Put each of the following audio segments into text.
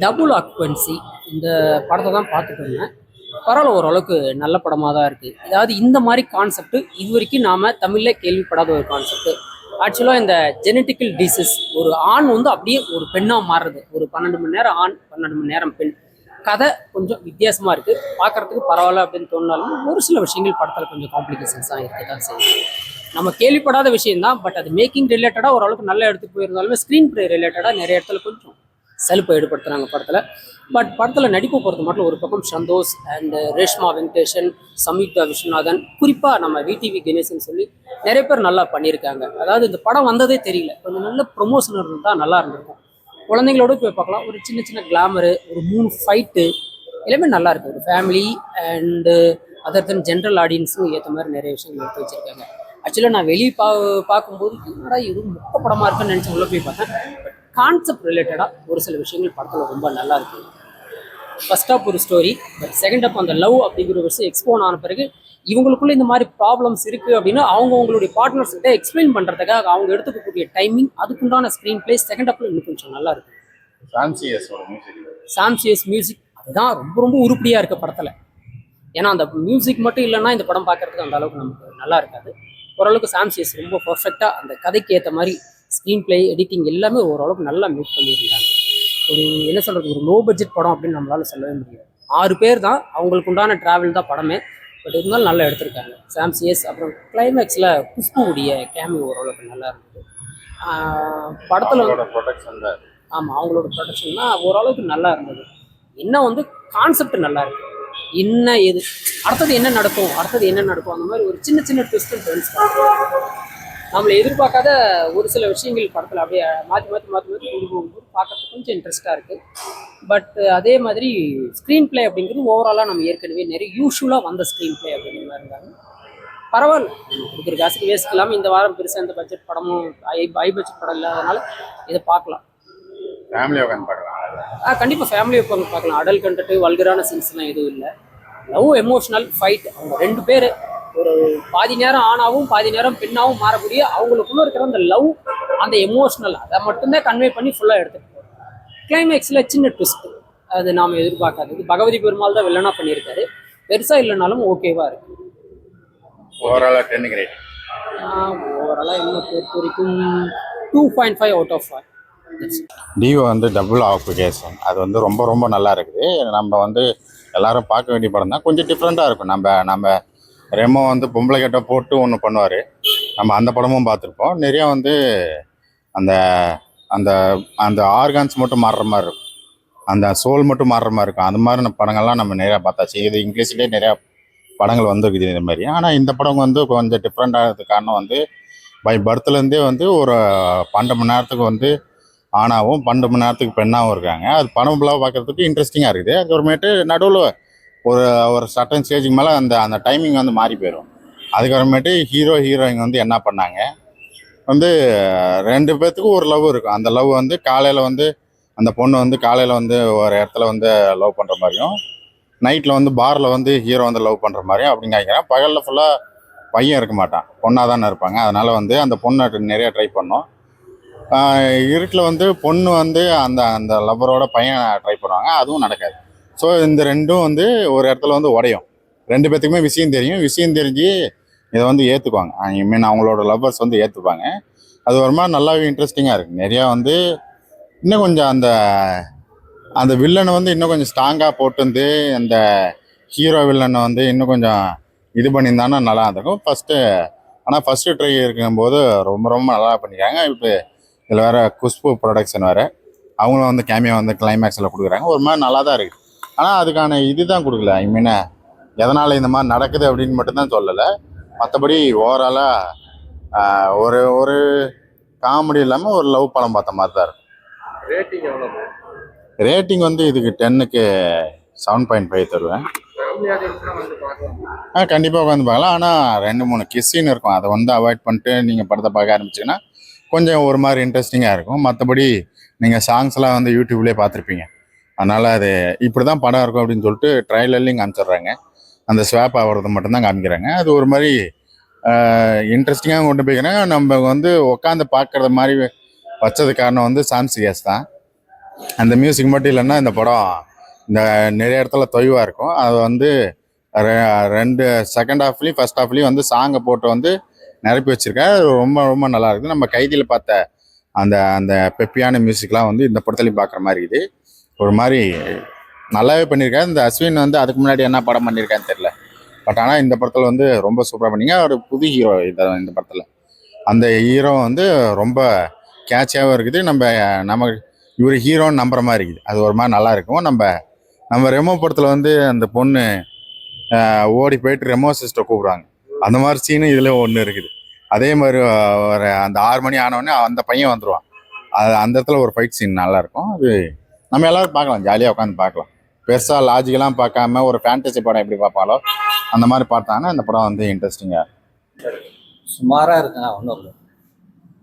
Double occupancy இந்த படத்தை தான் பார்த்துட்டு இருந்தேன். பரவாயில்ல, ஓரளவுக்கு நல்ல படமாக தான் இருக்குது. அதாவது இந்த மாதிரி கான்செப்ட் இது வரைக்கும் நாம் தமிழில் கேள்விப்படாத ஒரு கான்செப்ட். ஆக்சுவலாக இந்த ஜெனட்டிக்கல் டிசீஸ், ஒரு ஆண் வந்து அப்படியே ஒரு பெண்ணாக மாறுறது, ஒரு 12 மணி நேரம் ஆண் 12 மணி நேரம் பெண். கதை கொஞ்சம் வித்தியாசமாக இருக்குது, பார்க்குறதுக்கு பரவாயில்ல அப்படின்னு தோணினாலும் ஒரு சில விஷயங்கள் படத்தில் கொஞ்சம் காம்ப்ளிகேஷன்ஸாக இருக்க தான் செய்யுது. நம்ம கேள்விப்படாத விஷயம்தான், பட் அது மேக்கிங் ரிலேட்டடாக ஓரளவுக்கு நல்ல இடத்துக்கு போயிருந்தாலுமே ஸ்க்ரீன் ப்ளே ரிலேட்டடாக நிறைய இடத்துல கொஞ்சம் செல்ஃபை ஈடுபடுத்துகிறாங்க படத்தில். பட் படத்தில் நடிப்பு பொறுத்த மட்டும் ஒரு பக்கம் சந்தோஷ் அண்ட் ரேஷ்மா வெங்கடேஷன், சம்யுக்தா விஸ்வநாதன், குறிப்பாக நம்ம விடிவி கணேசன் சொல்லி நிறைய பேர் நல்லா பண்ணியிருக்காங்க. அதாவது இந்த படம் வந்ததே தெரியல, கொஞ்சம் நல்ல ப்ரொமோஷன் இருந்தால் நல்லா இருந்திருக்கும். குழந்தைங்களோட போய் பார்க்கலாம். ஒரு சின்ன சின்ன கிளாமரு, ஒரு 3 ஃபைட்டு எல்லாமே நல்லா இருக்குது. ஒரு family and other then general ஆடியன்ஸும் ஏற்ற மாதிரி நிறைய விஷயங்கள் எடுத்து வச்சுருக்காங்க. ஆக்சுவலாக நான் வெளியே பார்க்கும்போது என்னடா இது மொக்க படமாக இருக்குன்னு நினச்சி உள்ளே போய் பார்த்தேன். கான்செப்ட் ரிலேட்டடாக ஒரு சில விஷயங்கள் படத்தில் ரொம்ப நல்லா இருக்குது. ஃபர்ஸ்ட் ஆஃப் ஒரு ஸ்டோரி, பட் செகண்ட் ஆஃப் அந்த லவ் அப்படிங்கிற ஒரு விஷயம் எக்ஸ்போன் ஆன பிறகு இவங்களுக்குள்ள இந்த மாதிரி ப்ராப்ளம்ஸ் இருக்குது அப்படின்னா அவங்களுடைய பார்ட்னர்ஸ் கிட்ட எக்ஸ்பிளைன் பண்ணுறதுக்காக அவங்க எடுத்துக்கக்கூடிய டைமிங், அதுக்குண்டான ஸ்க்ரீன் பிளே செகண்ட் ஆஃப்ல இன்னும் கொஞ்சம் நல்லா இருக்குது. சாம்சியஸ் மியூசிக் அதுதான் ரொம்ப ரொம்ப உருப்படியாக இருக்குது படத்தில். ஏன்னா அந்த மியூசிக் மட்டும் இல்லைன்னா இந்த படம் பார்க்குறதுக்கு அந்த அளவுக்கு நமக்கு நல்லா இருக்காது. ஓரளவுக்கு சாம்சியஸ் ரொம்ப பர்ஃபெக்டாக அந்த கதைக்கு ஏற்ற மாதிரி ஸ்க்ரீன் பிளே, எடிட்டிங் எல்லாமே ஓரளவுக்கு நல்லா மேக் பண்ணியிருந்தாங்க. ஒரு என்ன சொல்கிறது, ஒரு லோ பட்ஜெட் படம் அப்படின்னு நம்மளால சொல்லவே முடியாது. 6 பேர் தான், அவங்களுக்கு உண்டான ட்ராவல் தான் படமே. பட் இருந்தாலும் நல்லா எடுத்திருக்காங்க சாம்சியஸ். அப்புறம் கிளைமேக்ஸில் குஷ்புவுடைய கேமியோ ஓரளவுக்கு நல்லா இருந்தது படத்தில். ஆமாம், அவங்களோட ப்ரொடக்ஷன் தான் ஓரளவுக்கு நல்லா இருந்தது. இன்னும் வந்து கான்செப்ட் நல்லா இருக்கு. என்ன ஏது அடுத்தது என்ன நடக்கும் அந்த மாதிரி ஒரு சின்ன சின்ன ட்விஸ்ட் அண்ட் டர்ன்ஸ் நம்மளை எதிர்பார்க்காத ஒரு சில விஷயங்கள் படத்தில் அப்படியே மாற்றி கொண்டு போகும்போது பார்க்கறதுக்கு கொஞ்சம் இன்ட்ரெஸ்ட்டாக இருக்குது. பட் அதே மாதிரி ஸ்க்ரீன் பிளே அப்படிங்கிறது ஓவராலாக நம்ம ஏற்கனவே நிறைய யூஸ்வலாக வந்த ஸ்க்ரீன் பிளே அப்படிங்கிற மாதிரி இருந்தாங்க. பரவாயில்ல, கொடுக்குற காசுக்கு வேஸ்ட் இல்லாமல் இந்த வாரம் பெருசாக இந்த பட்ஜெட் படமும் ஹை பட்ஜெட் படம் இல்லாதனால இதை பார்க்கலாம். கண்டிப்பாக ஃபேமிலி உட்காந்து பார்க்கலாம். அடல் கண்டென்ட், வல்கரான சீன்ஸ்லாம் எதுவும் இல்லை. லவ், எமோஷனல் ஃபைட், அவங்க 2 பேர் ஒரு பாதி நேரம் ஆணாவும் பாதி நேரம் பெண்ணாவும் மாறக்கூடிய அவங்களுக்குள்ள இருக்கிற அந்த லவ், அந்த எமோஷனல், அதை மட்டும்தான் கன்வே பண்ணி ஃபுல்லாக எடுத்துகிட்டு போகிறோம். கிளைமேக்ஸில் சின்ன ட்விஸ்ட், அது நாம் எதிர்பார்க்காதது. பகவதி பெருமாள் தான் வில்லனாக பண்ணியிருக்காரு. பெருசாக இல்லைனாலும் ஓகேவா இருக்கு. ஓவராலாக என்ன பொறுத்த வரைக்கும் 2.5 அவுட் ஆஃப் 5. டிஓ வந்து டபுள் ஆப்ளிகேஷன் அது வந்து ரொம்ப ரொம்ப நல்லா இருக்குது. நம்ம வந்து எல்லாரும் பார்க்க வேண்டிய படம் தான். கொஞ்சம் டிஃப்ரெண்ட்டாக இருக்கும். நம்ம ரெமோ வந்து பொம்பளை கட்ட போட்டு ஒன்று பண்ணுவார், நம்ம அந்த படமும் பார்த்துருப்போம். நிறையா வந்து அந்த அந்த அந்த ஆர்கான்ஸ் மட்டும் மாறுற மாதிரி இருக்கும், அந்த சோல் மட்டும் மாறுற மாதிரி இருக்கும். அந்த மாதிரி படங்கள்லாம் நம்ம நிறையா பார்த்தாச்சு. இது இங்கிலீஷ்லேயே நிறையா படங்கள் வந்துருக்குது இந்த மாதிரி. ஆனால் இந்த படம் வந்து கொஞ்சம் டிஃப்ரெண்ட்டாகிறதுக்கு காரணம் வந்து பை பர்த்லேருந்தே வந்து ஒரு 12 மணி நேரத்துக்கு வந்து ஆணாவும் 12 மணி நேரத்துக்கு பெண்ணாகவும் இருக்காங்க. அது படம் ஃபுல்லாக பார்க்குறதுக்கு இன்ட்ரெஸ்டிங்காக இருக்குது. அதுக்கப்புறமேட்டு நடுவில் ஒரு சட்டன் ஸ்டேஜுக்கு மேலே அந்த டைமிங் வந்து மாறி போயிடும். அதுக்கப்புறமேட்டு ஹீரோயின் வந்து என்ன பண்ணாங்க வந்து 2 பேர்த்துக்கும் ஒரு லவ் இருக்கும். அந்த லவ் வந்து காலையில் வந்து அந்த பொண்ணு வந்து காலையில் வந்து ஒரு இடத்துல வந்து லவ் பண்ணுற மாதிரியும், நைட்டில் வந்து பாரில் வந்து ஹீரோ வந்து லவ் பண்ணுற மாதிரியும் அப்படின்னு நினைக்கிறேன். பகலில் ஃபுல்லாக பையன் இருக்க மாட்டான், பொண்ணாக தானே இருப்பாங்க. அதனால் வந்து அந்த பொண்ணை நிறைய ட்ரை பண்ணோம். இருட்டில் வந்து பொண்ணு வந்து அந்த அந்த லவ்வரோட பையன் ட்ரை பண்ணுவாங்க, அதுவும் நடக்காது. ஸோ இந்த ரெண்டும் வந்து ஒரு இடத்துல வந்து உடையும். 2 பேர்த்துக்குமே விஷயம் தெரியும். விஷயம் தெரிஞ்சு இதை வந்து ஏற்றுக்குவாங்க. ஐ மீன் அவங்களோட லவ்வர்ஸ் வந்து ஏற்றுப்பாங்க. அது ஒரு மாதிரி நல்லாவே இன்ட்ரெஸ்டிங்காக இருக்குது. நிறையா வந்து இன்னும் கொஞ்சம் அந்த அந்த வில்லனை வந்து இன்னும் கொஞ்சம் ஸ்ட்ராங்காக போட்டு வந்து அந்த ஹீரோ வில்லனை வந்து இன்னும் கொஞ்சம் இது பண்ணியிருந்தானா நல்லா இருந்திருக்கும் ஆனால் ஃபஸ்ட்டு ட்ரை இருக்கும்போது ரொம்ப ரொம்ப நல்லா பண்ணியிருக்காங்க. இப்போ இதில் வேறு குஷ்பு ப்ரொடக்ஷன் வேறு, அவங்களும் வந்து கேமியா வந்து கிளைமேக்ஸில் கொடுக்குறாங்க. ஒரு மாதிரி நல்லா தான் இருக்குது. ஆனால் அதுக்கான இது தான் கொடுக்கல. ஐ மீன் எதனால் இந்த மாதிரி நடக்குது அப்படின்னு மட்டும்தான் சொல்லலை. மற்றபடி ஓவராலாக ஒரு காமெடி இல்லாமல் ஒரு லவ் படம் பார்த்த மாதிரி தான் இருக்கும். ரேட்டிங் வந்து இதுக்கு 10க்கு 7.5 தருவேன். கண்டிப்பாக உட்காந்து பார்க்கலாம். ஆனால் 2-3 கிஸ்ஸின்னு இருக்கும், அதை வந்து அவாய்ட் பண்ணிட்டு நீங்கள் படத்தை பார்க்க ஆரம்பிச்சிங்கன்னா கொஞ்சம் ஒரு மாதிரி இன்ட்ரெஸ்டிங்காக இருக்கும். மற்றபடி நீங்கள் சாங்ஸ்லாம் வந்து யூடியூப்லேயே பார்த்துருப்பீங்க. அதனால் அது இப்படி தான் படம் இருக்கும் அப்படின்னு சொல்லிட்டு ட்ரைலர்லையும் காமிச்சிட்றாங்க. அந்த ஸ்வாப் ஆகிறது மட்டும்தான் காமிக்கிறாங்க. அது ஒரு மாதிரி இன்ட்ரெஸ்டிங்காக கொண்டு போய்க்கிறாங்க. நம்ம வந்து உட்காந்து பார்க்குற மாதிரி வச்சது காரணம் வந்து சாம்சியஸ் தான். அந்த மியூசிக் மட்டும் இல்லைன்னா இந்த படம் இந்த நிறைய இடத்துல தொய்வாக இருக்கும். அது வந்து ரெண்டு செகண்ட் ஹாஃப்லேயும் ஃபர்ஸ்ட் ஹாஃப்லேயும் வந்து சாங்கை போட்டு வந்து நிரப்பி வச்சிருக்கேன். அது ரொம்ப ரொம்ப நல்லா இருக்குது. நம்ம கைதியில் பார்த்த அந்த அந்த பெப்பியான மியூசிக்லாம் வந்து இந்த படத்துலையும் பார்க்குற மாதிரி இருக்குது. ஒரு மாதிரி நல்லாவே பண்ணியிருக்காரு. இந்த அஸ்வின் வந்து அதுக்கு முன்னாடி என்ன படம் பண்ணியிருக்கான்னு தெரியல. பட் ஆனால் இந்த படத்தில் வந்து ரொம்ப சூப்பராக பண்ணிங்க. ஒரு புது ஹீரோ இந்த படத்தில். அந்த ஹீரோ வந்து ரொம்ப கேட்சியாகவும் இருக்குது. நம்ம இவர் ஹீரோன்னு நம்புற மாதிரி இருக்குது. அது ஒரு மாதிரி நல்லா இருக்கும். நம்ம ரெமோ படத்தில் வந்து அந்த பொண்ணு ஓடி போயிட்டு ரெமோ சிஸ்டர் கூப்பிடுவாங்க. அந்த மாதிரி சீனும் இதில் ஒன்று இருக்குது. அதே மாதிரி ஒரு அந்த 6 மணி ஆனோடனே அந்த பையன் வந்துடுவான். அந்த இடத்துல ஒரு ஃபைட் சீன் நல்லாயிருக்கும். அது நம்ம எல்லாரும் பார்க்கலாம், ஜாலியாக உட்காந்து பார்க்கலாம். பெருசாக லாஜிக்கெல்லாம் பார்க்காம ஒரு ஃபேண்டசி படம் எப்படி பார்ப்பாலோ அந்த மாதிரி பார்த்தாங்கன்னா இந்த படம் வந்து இன்ட்ரெஸ்டிங்காக இருக்கும். சுமாராக இருக்குண்ணா, ஒன்றும் இல்லை.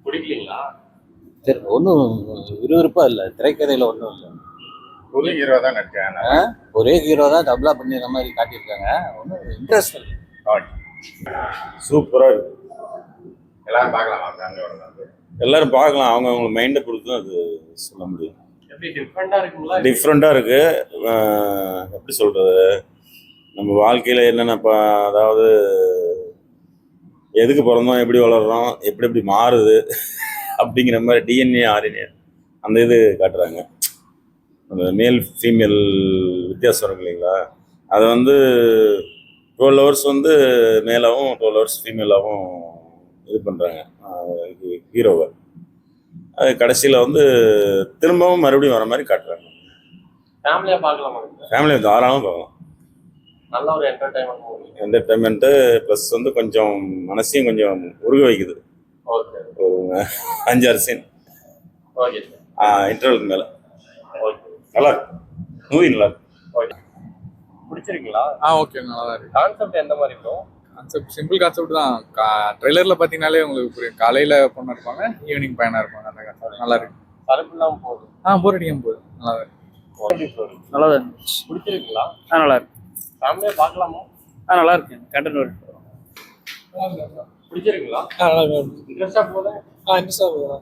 பிடிக்கலீங்களா? சரி, ஒன்றும் விறுவிறுப்பாக இல்லை. திரைக்கதையில் ஒன்றும் இல்லை. புது ஹீரோ தான் நடிச்சாங்க. ஒரே ஹீரோ தான் டபுளாக பண்ணிடுற மாதிரி காட்டியிருக்காங்க. ஒன்றும் இன்ட்ரெஸ்ட் இல்லை. சூப்பராக இருக்கு. எல்லாரும் பார்க்கலாம், ஃபேமிலியோட வந்து. எல்லாரும் பார்க்கலாம். அவங்க மைண்டை பொறுத்து தான் அது சொல்ல முடியும். எப்படி டிஃப்ரெண்டா இருக்குங்களா? டிஃப்ரெண்ட்டாக இருக்கு. எப்படி சொல்றது, நம்ம வாழ்க்கையில் என்னென்ன அதாவது எதுக்கு பிறந்தோம், எப்படி வளர்றோம், எப்படி எப்படி மாறுது அப்படிங்கிற மாதிரி டிஎன்ஏ ஆர்என்ஏ அந்த இது காட்டுறாங்க. அந்த மேல் ஃபீமேல் வித்தியாசம் இருக்கு இல்லைங்களா, அதை வந்து 12 ஹவர்ஸ் வந்து மேலாகவும் 12 ஹவர்ஸ் ஃபீமேலாகவும் இது பண்ணுறாங்க ஹீரோவை. அது கடைசியில் வந்து திரும்பவும் மறுபடியும் வர மாதிரி காட்டுறாங்க. ஃபேமிலியா பார்க்கலாமா? ஃபேமிலியை தாராளமாக பார்க்கலாம். நல்ல ஒரு என்டர்டைன்மெண்ட் மூவி. என்டர்டைன்மெண்ட்டு ப்ளஸ் வந்து கொஞ்சம் மனசையும் கொஞ்சம் உருக வைக்குது. ஓகே ஒரு 5-6 சீன் ஓகே இன்டர்வலுக்கு மேலே ஓகே. நல்லா இருக்கு. மூவி நல்லா இருக்கு. ஓகே. பிடிச்சிருக்கீங்களா? ஓகே, நல்லா தான் இருக்கு. கான்செப்ட் எந்த மாதிரி இருக்கும்? கான்செப்ட் சிம்பிள் கான்செப்ட் தான். ட்ரெய்லரில் பார்த்தீங்கனாலே உங்களுக்கு புரியும். காலையில் பொண்ணு இருப்பாங்க, ஈவினிங் பையனாக இருப்பாங்க. அந்த கான்செப்ட் நல்லா இருக்கு. சரக்கு இல்லாமல் போகுது. போர் அடிக்காம போகுது. நல்லா தான் இருக்கு. நல்லா தான் இருந்துச்சு. பிடிச்சிருக்கீங்களா? நல்லா இருக்கு. ஃபேமிலியா பார்க்கலாமா? நல்லா இருக்கு. கண்டென்ட் பிடிச்சிருக்கீங்களா? நல்லா இருக்கு. இன்ட்ரெஸ்டா போகுதா? இன்ட்ரெஸ்டாக போகுது.